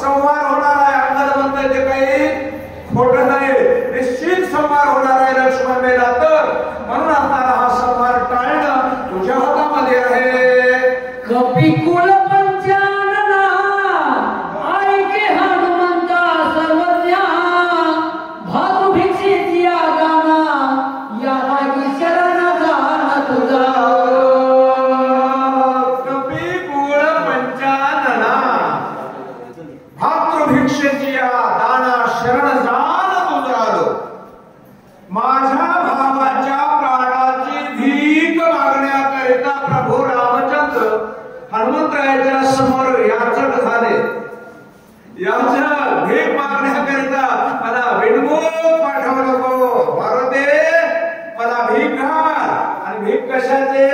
संहार होणार आहे. अंगद म्हणताय ते काही खोटं नाही, निश्चित संहार होणार आहे लक्ष्मण मेला तर. म्हणून असणारा हा संहार टाळणं तुझ्या हातामध्ये आहे. कपिकुल पंचानना ऐके हनुमंता सर्वज्ञा भातुभिक्षेची आगाना या रागी शरण जाण तुझा. कपिकुल पंचानना भातृभिक्षेची दाना शरण जाण तुझा. माझ्या भावाच्या प्राणाची भीक मागण्याकरिता प्रभू रामचंद्र हनुमंतरायाच्या समोर याचक झाले. याच्या भीक मागण्याकरिता मला विनमूक पाठवू नको मारुते, मला भीक घाल. आणि भीक कशाचे?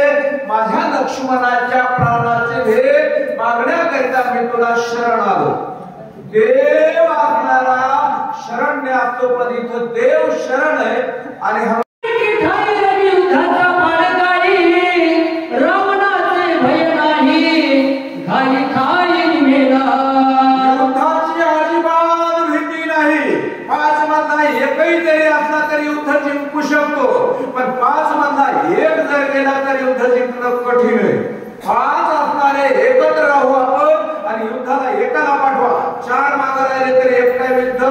माझ्या लक्ष्मणाच्या प्राणाचे भीक मागण्याकरिता मी तुला शरण आलो. देव आपल्याला शरण्य असतो, पण इथं देव शरण आहे. आणि रावणाचे भय नाही घाई खाई मेला. युद्धाची अजिबात भीती नाही. 5 मधला एकही जरी असला तरी युद्ध जिंकू शकतो, पण 5 मधला एक जर गेला तर युद्ध जिंकणं कठीण आहे. 5 असणारे एकत्र राहू आपण आणि युद्धाला एकाला पाठवा. 4 मागे राहिले तरी एकटा युद्ध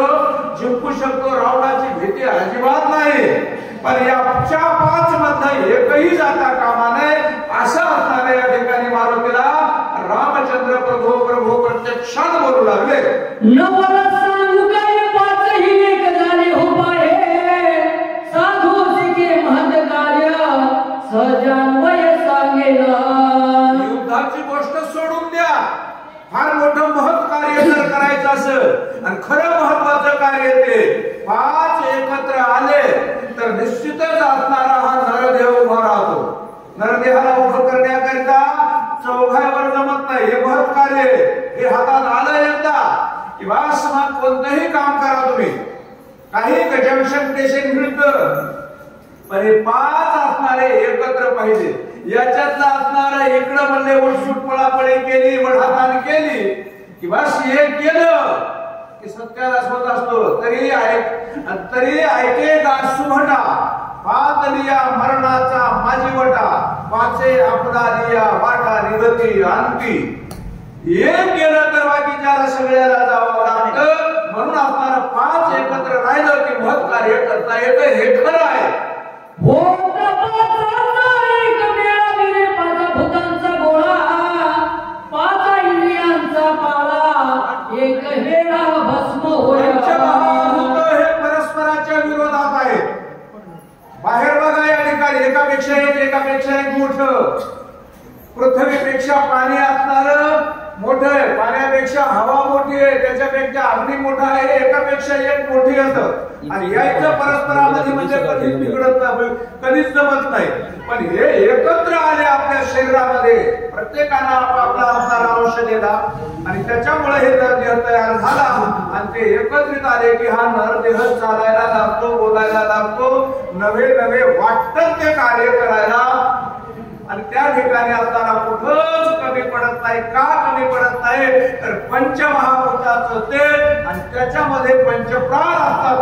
जिंकू शकतो. रावणाची भीती अजिबात नाही. पण या 5 मधला एकही जाता कामा नये असं असणारे या ठिकाणी मारुतीला रामचंद्र प्रभू प्रभू प्रत्यक्षात बोलू लागले. नवला सांगू काय 5ही एक झाले हो पाहे साधू सिके महत कार्य सहजान्वय सांगेला. युद्धाची गोष्ट सोडून द्या. फार मोठं महत् कार्य जर करायचं असेल आणि खरं महत्वाचं कार्य ते 5 एकत्र आले तर निश्चितच असणारा हा नरदेव उभा राहतो. नरदेहाला उभं करण्याकरिता चौघावर जमत नाही. हे महत् कार्य हे हातात आलं एकदा की बस मग कोणतंही काम करा तुम्ही. काही जंक्शन स्टेशन मिळतं, पण हे 5 असणारे एकत्र पाहिजे. याच्यातला असणारा इकडं म्हणले उलसूट पळापळी केली, वढाताण केली की बस हे केलं की सत्याला होत असतो. तरी ऐके दासुभटा 5 लिया मरणाचा माझी वटा 5 आपला लिया वाटा निगती आणती. हे केलं तर बाकीच्याला सगळ्याला जावं लागतं. म्हणून असणारा 5 एकत्र राहिलं की महत् कार्य करता येतं. हे खरं आहे. भूतांचा गोळा 5 इंद्रियांचा पाळा एक हेळा भस्म होय. हे परस्पराच्या विरोधात आहे. बाहेर बघा या ठिकाणी एकापेक्षा एक मोठं. पृथ्वीपेक्षा पाणी असणार मोठं आहे, पाण्यापेक्षा हवा मोठी आहे, त्याच्यापेक्षा अग्नी मोठा आहे. एकापेक्षा एक मोठी असत आणि यायचं परस्परामध्ये म्हणजे कधीच बिघडत नाही, कधीच जमत नाही. पण हे एकत्र आले आपल्या शरीरामध्ये प्रत्येकानं आपापला असणारा औषध दिला आणि त्याच्यामुळे हे नरदेह तयार झाला. आणि ते एकत्रित आले की हा नरदेह चालायला लागतो, बोलायला लागतो, नवे नवे वाटतं ते कार्य करायला. आणि त्या ठिकाणी असताना कुठंच कमी पडत नाही. का कमी पडत नाही तर पंचमहाभूताचं ते आणि त्याच्यामध्ये पंचप्राण असतात.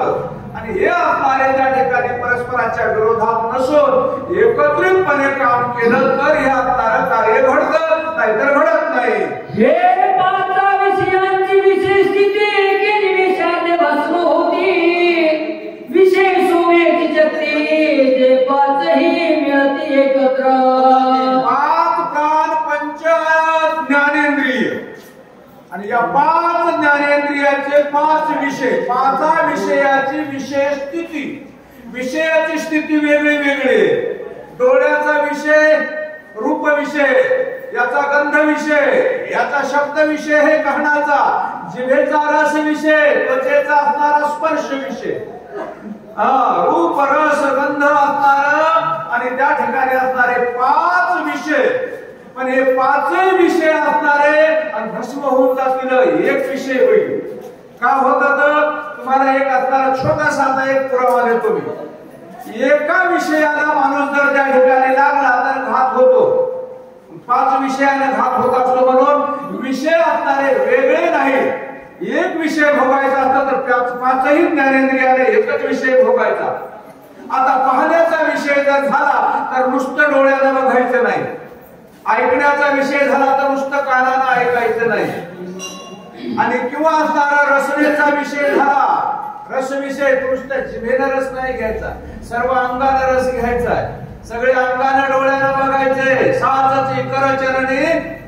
आणि हे असणारे त्या ठिकाणी परस्पराच्या विरोधात नसून एकत्रितपणे काम केलं तर हे असणारं कार्य घडतं, नाहीतर घडत नाही. हे 5 विषयांची विशेष स्थिती एके निमिषाने भस्म होती. विशेष सोमेची शक्ती जे 5ही मिळती एकत्र. 5 प्राण 5 ज्ञानेंद्रिय आणि या 5 ज्ञानेंद्रियाचे 5 विषय. 5 विषयाची विशेष स्थिती. विषयाची स्थिती वेगळी वेगळी. डोळ्याचा विषय रूप विषय, याचा गंध विषय, याचा शब्द विषय हे कहण्याचा, जिभेचा रस विषय, त्वचेचा असणारा स्पर्श विषय, रूप रस गंध असणार आणि त्या ठिकाणी असणारे 5 विषय. पण हे 5 विषय असणारे आणि भस्म होऊन जातील एक विषय होईल. का होतं? तुम्हाला एक असणारा छोटासा एक पुरावा देतो मी. एका विषयाला माणूस जर त्या ठिकाणी लागला तर घात होतो. 5 विषयाने घात होत असतो. म्हणून विषय असणारे वेगळे नाही. एक विषय भोगायचा असता तर पाचही ज्ञानेंद्रियाने एकच विषय भोगायचा. आता पाहण्याचा विषय जर झाला तर नुसतं डोळ्यानं बघायचं नाही, ऐकण्याचा विषय झाला तर नुसतं कानानं ऐकायचं नाही, आणि किंवा असणारा रसनेचा विषय झाला, रस विषय नुसतं जिभेनं रस नाही घ्यायचा, सर्व अंगानं रस घ्यायचा, सगळे अंगानं डोळ्यानं बघायचे. साचाची करचरणी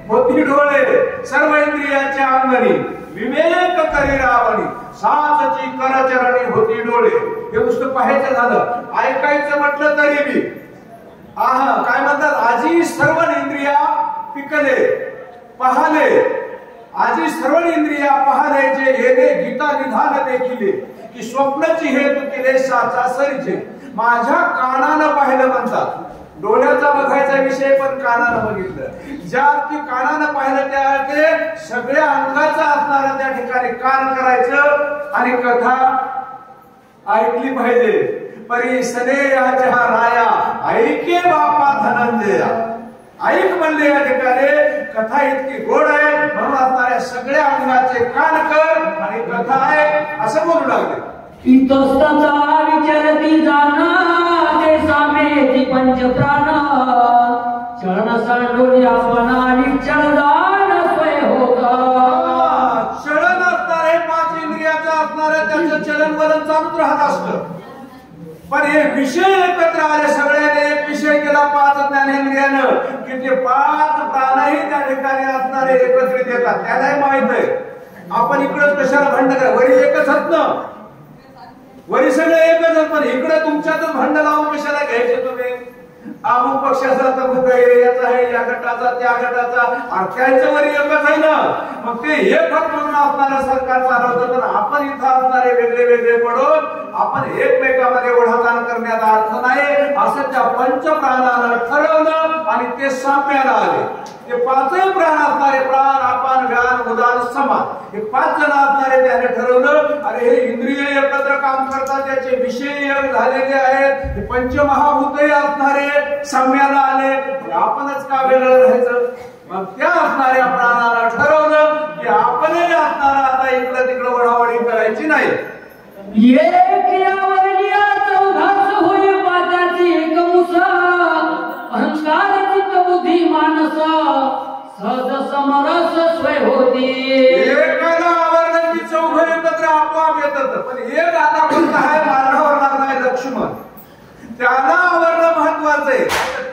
होती डोळे, सर्व इंद्रियाच्या अंगणी विवेक करी रावणी, साचाची करचरणी होती डोळे. हे नुसतं पाहायचं झालं. ऐकायचं म्हटलं तरी बी काय म्हणतात, आजी सर्व इंद्रिया पिकले पाहले, आजी सर्व इंद्रिया पाहले जे येणे गीता निधान देखिले, की स्वप्नाची हेतू केले साचा सरीचे. माझ्या कानानं पाहिलं म्हणतात, डोळ्याचा बघायचा विषय पण कानानं बघितलं. ज्या की कानानं पाहिलं त्या ते सगळ्या अंगाचा असणारा त्या ठिकाणी कान करायचं आणि कथा ऐकली पाहिजे. परी सनेयाच्या राया ऐके बापा धनंजया, ऐक म्हणले या ठिकाणी कथा इतकी गोड आहे म्हणून असणाऱ्या सगळ्या अंगाचे कान कर आणि कथा ऐक असं बोलू लागले. इतस्तता विचरती जाना ते सामेती पंच प्राण, चरण सांडून आपणा निश्चलदान स्वय होता. चलन असणारे पाच इंद्रियाचं असणारं त्याचं चलन वलन चालूच राहत असतं. पण हे विषय एकत्र आले, सगळ्याने एक विषय केला पाच ज्ञानेंद्रियानं, की ते पाच प्राणही त्या ठिकाणी असणारे एकत्रित येतात. त्यालाही माहित आहे आपण इकडं कशाला भांडण करा, वरी एकच होत ना, वरी सगळे एकच होत, पण इकडं तुमच्यातच भांडण लावून कशाला घ्यायचे तुम्ही. अमुक पक्षाचा तमुक आहे, याचा आहे, या गटाचा त्या गटाचा, त्याच्या वरी एकच आहे ना. मग ते एक होत म्हणून असणारं सरकार चालवतं, तर आपण इथं असणारे वेगळे वेगळे पडून आपण एकमेकांमध्ये ओढाताण करण्यात अर्थ नाही असं त्या पंचप्राणानं ठरवलं आणि ते साम्याला आले. ते पाचही प्राण असणारे, प्राण अपान व्यान उदान समान, हे पाच जण असणारे त्याने ठरवलं. अरे हे इंद्रिय एकत्र काम करतात, त्याचे विषय झालेले आहेत, हे पंचमहाभूतही असणारे साम्याला आले, आपणच का वेगळं राहायचं. मग त्या असणाऱ्या प्राणाला ठरवलं की आपणही असणारा आता इकडं तिकडं वडावडी करायची नाही. एक यावरल्या चौघास होय पाचाची एक मुसा, अहंकार चित्त बुद्धी मानस सहज समरस स्वय होती. एकाला आवरलं की चौघ एकत्र आपोआप येतात. पण एक आता कोणता आहे, मार्गावर लागलाय लक्ष्मण, त्याला आवरणं महत्वाचं आहे.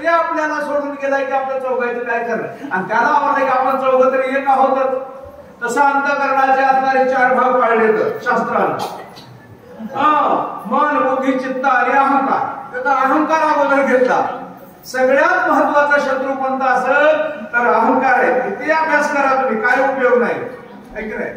ते आपल्याला सोडून गेलाय की आपल्या चौघायचं काय करणार, आणि त्याला आवडलं की आपण चौघ तरी एक आहोतच. तसं अंतःकरणाचे असणारे चार भाग पाळले तर शास्त्रानं, मन बुद्धी चित्त आणि अहंकार. त्याचा अहंकार अगोदर घेतला. सगळ्यात महत्वाचा शत्रू कोणता असेल तर अहंकार आहे. किती अभ्यास करा तुम्ही, काय उपयोग नाही, है की नाही.